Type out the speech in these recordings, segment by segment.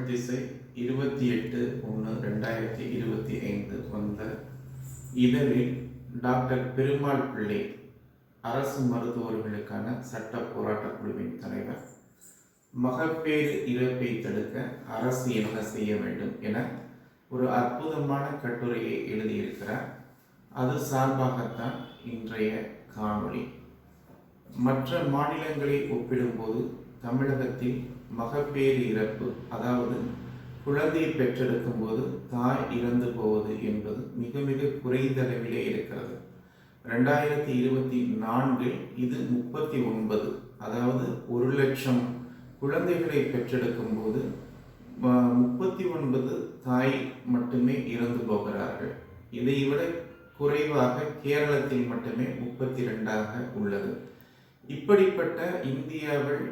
தமிழ் திசை 28/1/2025 வந்த இதழில் டாக்டர் பெருமாள் பிள்ளை அரசு மருத்துவர்களுக்கான சட்ட போராட்ட குழுவின் தலைவர் மகப்பேறு இறப்பை தடுக்க அரசு என்ன செய்ய வேண்டும் என ஒரு அற்புதமான கட்டுரையை எழுதியிருக்கிறார். அது சார்பாகத்தான் இன்றைய காணொளி. மற்ற மாநிலங்களை ஒப்பிடும்போது தமிழகத்தில் மகப்பேறு இறப்பு, அதாவது குழந்தை பெற்றெடுக்கும் போது தாய் இறந்து போவது என்பது மிக மிக குறைந்த அளவிலே இருக்கிறது. 2024 இது 39, அதாவது 1,00,000 குழந்தைகளை பெற்றெடுக்கும் போது 39 தாய் மட்டுமே இறந்து போகிறார்கள். இதைவிட குறைவாக கேரளத்தில் மட்டுமே 32ஆக உள்ளது. இப்படிப்பட்ட இந்தியாவில்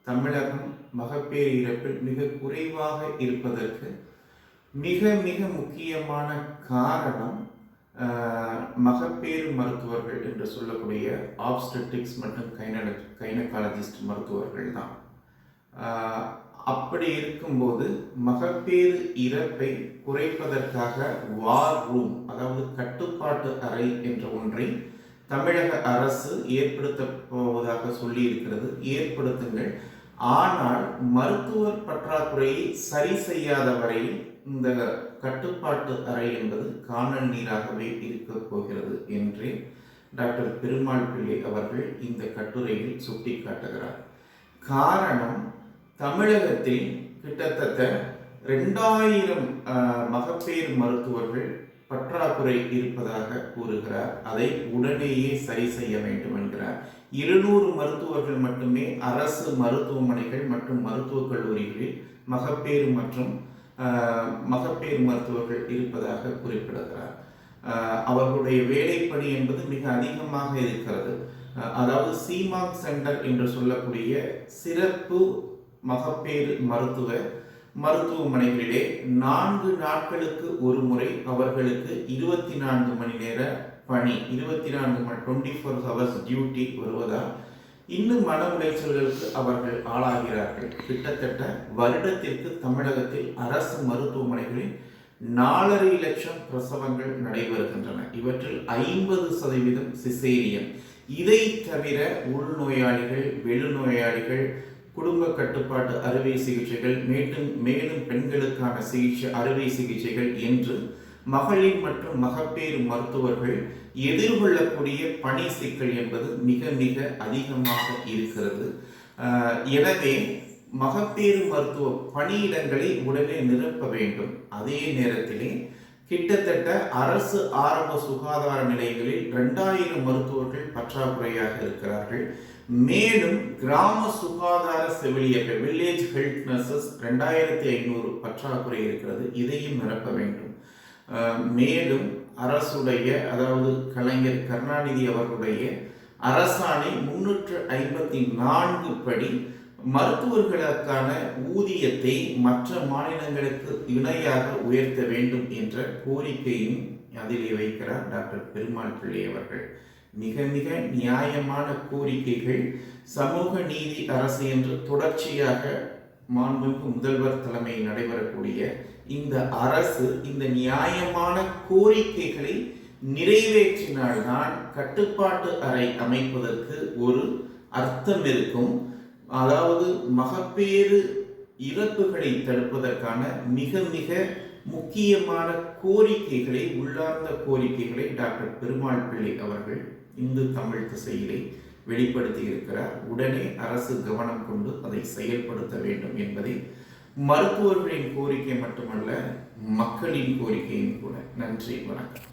தமிழகம் மகப்பேறு இறப்பில் மிக குறைவாக இருப்பதற்கு மிக மிக முக்கியமான காரணம் மகப்பேறு மருத்துவர்கள் என்று சொல்லக்கூடிய ஆப்ஸ்டெட்டிக்ஸ் மற்றும் கைனகாலஜிஸ்ட் மருத்துவர்கள் தான். அப்படி இருக்கும்போது மகப்பேறு இறப்பை குறைப்பதற்காக வார் ரூம், அதாவது கட்டுப்பாட்டு அறை என்ற ஒன்றை தமிழக அரசு ஏற்படுத்த போவதாக சொல்லி இருக்கிறது. ஏற்படுத்துங்கள். ஆனால் மருத்துவர் பற்றாக்குறையை சரி செய்யாத வரையில் இந்த கட்டுப்பாட்டு அறை என்பது காணல் நீராகவே இருக்க போகிறது என்று டாக்டர் பெருமாள் பிள்ளை அவர்கள் இந்த கட்டுரையில் சுட்டிக்காட்டுகிறார். காரணம், தமிழகத்தில் கிட்டத்தட்ட 2000 மகப்பேறு மருத்துவர்கள் பற்றாக்குறை இருப்பதாக கூறுகிறார். அதை உடனேயே சரி செய்ய வேண்டும் என்கிறார். 200 மருத்துவர்கள் மட்டுமே அரசு மருத்துவமனைகள் மற்றும் மருத்துவக் கல்லூரிகளில் மகப்பேறு மருத்துவர்கள் இருப்பதாக குறிப்பிடுகிறார். அவர்களுடைய வேலைப்பணி என்பது மிக அதிகமாக இருக்கிறது. அதாவது சிமாக் சென்டர் என்று சொல்லக்கூடிய சிறப்பு மகப்பேறு மருத்துவமனைகளிலே 4 நாட்களுக்கு ஒரு முறை அவர்களுக்கு 24 மணி நேர பணி, 24 hours டியூட்டி வருவதால் இன்னும் மன உளைச்சல்களுக்கு அவர்கள் ஆளாகிறார்கள். கிட்டத்தட்ட வருடத்திற்கு தமிழகத்தில் அரசு மருத்துவமனைகளில் 4.5 லட்சம் பிரசவங்கள் நடைபெறுகின்றன. இவற்றில் 50% சிசேரியன். இதை தவிர உள்நோயாளிகள், வெளிநோயாளிகள், குடும்ப கட்டுப்பாட்டு அறுவை சிகிச்சைகள், மேலும் பெண்களுக்கான அறுவை சிகிச்சைகள் என்று மகளிர் மற்றும் மகப்பேறு மருத்துவர்கள் எதிர்கொள்ளக்கூடிய பணி சிக்கல் என்பது மிக மிக அதிகமாக இருக்கிறது. எனவே மகப்பேறு மருத்துவ பணியிடங்களை உடனே நிரப்ப வேண்டும். அதே நேரத்திலே கிட்டத்தட்ட அரசு ஆரம்ப சுகாதார நிலையங்களில் 2000 மருத்துவர்கள் பற்றாக்குறையாக இருக்கிறார்கள். மேலும் கிராம சுகாதார செவிலியர்கள், வில்லேஜ் ஹெல்த் நர்சஸ் 2500 பற்றாக்குறை இருக்கிறது. இதையும் நிரப்ப வேண்டும். மேலும் அரசுடைய, அதாவது கலைஞர் கருணாநிதி அவர்களுடைய அரசாணை 354 படி மருத்துவர்களுக்கான ஊதியத்தை மற்ற மாநிலங்களுக்கு இணையாக உயர்த்த வேண்டும் என்ற கோரிக்கையும் அதிலே வைக்கிறார் டாக்டர் பெருமாள் பிள்ளை அவர்கள். மிக மிக நியாயமான கோரிக்கைகள். சமூக நீதி அரசு என்று தொடர்ச்சியாக மாண்புமிகு முதல்வர் தலைமையில் நடைபெறக்கூடிய இந்த அரசு இந்த நியாயமான கோரிக்கைகளை நிறைவேற்றினால்தான் கட்டுப்பாட்டு அறை அமைப்பதற்கு ஒரு அர்த்தம் இருக்கும். அதாவது மகப்பேறு இறப்புகளை தடுப்பதற்கான மிக மிக முக்கியமான கோரிக்கைகளை, உள்ளார்ந்த கோரிக்கைகளை டாக்டர் பெருமாள் பிள்ளை அவர்கள் இந்து தமிழ் திசையிலே வெளிப்படுத்தி இருக்கிறார். உடனே அரசு கவனம் கொண்டு அதை செயல்படுத்த வேண்டும் என்பதை மருத்துவர்களின் கோரிக்கை மட்டுமல்ல, மக்களின் கோரிக்கையும் கூட. நன்றி, வணக்கம்.